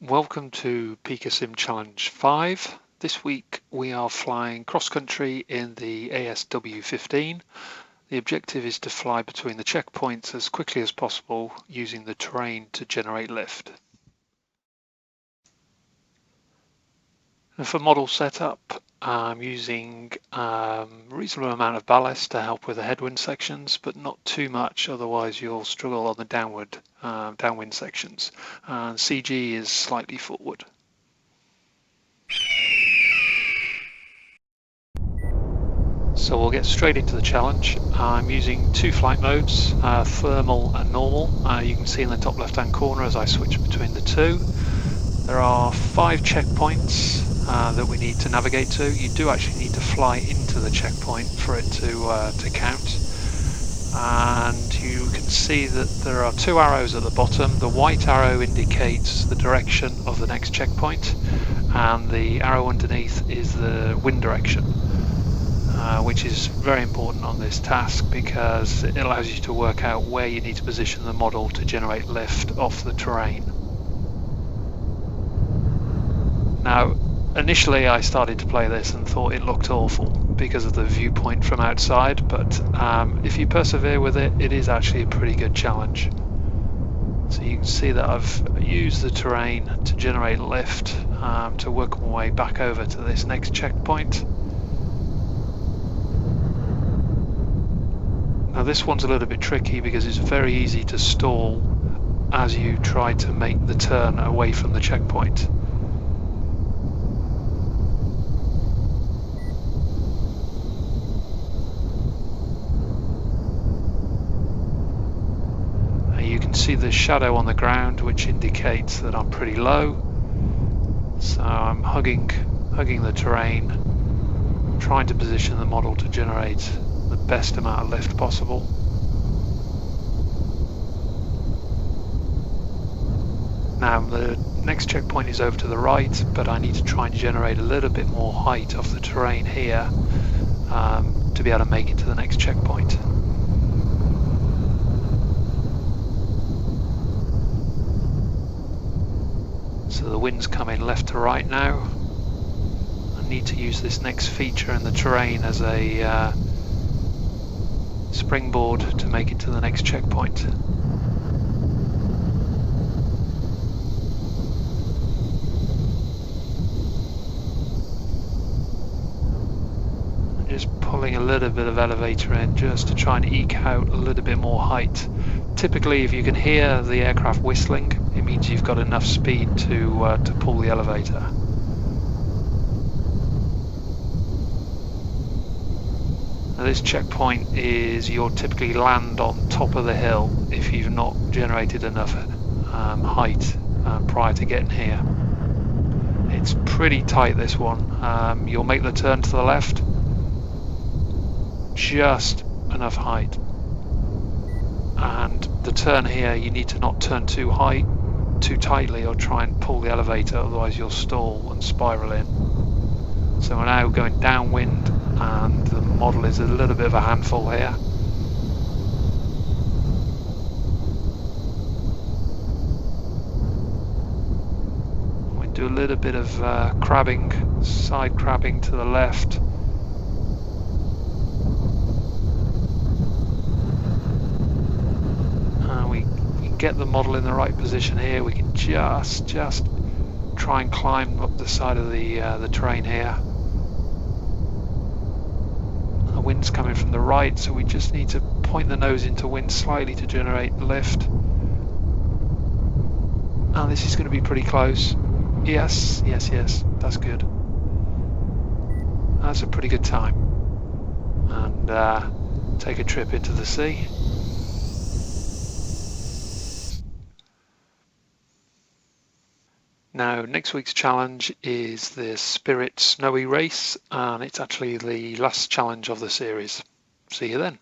Welcome to PicaSim Challenge 5. This week we are flying cross-country in the ASW15. The objective is to fly between the checkpoints as quickly as possible using the terrain to generate lift. And for model setup, I'm using a reasonable amount of ballast to help with the headwind sections, but not too much, otherwise you'll struggle on the downwind sections. And CG is slightly forward. So we'll get straight into the challenge. I'm using two flight modes, thermal and normal. You can see in the top left hand corner as I switch between the two. There are 5 checkpoints that we need to navigate to. You do actually need to fly into the checkpoint for it to count. And you can see that there are 2 arrows at the bottom. The white arrow indicates the direction of the next checkpoint, and the arrow underneath is the wind direction. Which is very important on this task because it allows you to work out where you need to position the model to generate lift off the terrain. Now, initially I started to play this and thought it looked awful because of the viewpoint from outside, but if you persevere with it, it is actually a pretty good challenge. So you can see that I've used the terrain to generate lift to work my way back over to this next checkpoint. Now this one's a little bit tricky because it's very easy to stall as you try to make the turn away from the checkpoint. Now you can see the shadow on the ground, which indicates that I'm pretty low. So I'm hugging the terrain, trying to position the model to generate the best amount of lift possible. Now the next checkpoint is over to the right, but I need to try and generate a little bit more height off the terrain here to be able to make it to the next checkpoint. So the wind's coming left to right now. I need to use this next feature in the terrain as a springboard to make it to the next checkpoint. I'm just pulling a little bit of elevator in just to try and eke out a little bit more height. Typically, if you can hear the aircraft whistling, it means you've got enough speed to pull the elevator. Now this checkpoint is you'll typically land on top of the hill if you've not generated enough height prior to getting here. It's pretty tight, this one. You'll make the turn to the left, just enough height. And the turn here, you need to not turn too tightly or try and pull the elevator, otherwise you'll stall and spiral in. So we're now going downwind and the model is a little bit of a handful here. We do a little bit of crabbing, side crabbing to the left. And we can get the model in the right position here. We can just try and climb up the side of the terrain here. The wind's coming from the right, so we just need to point the nose into wind slightly to generate lift. And this is going to be pretty close. Yes, that's good. That's a pretty good time. And take a trip into the sea. Now, next week's challenge is the Spirit Snowy Race, and it's actually the last challenge of the series. See you then.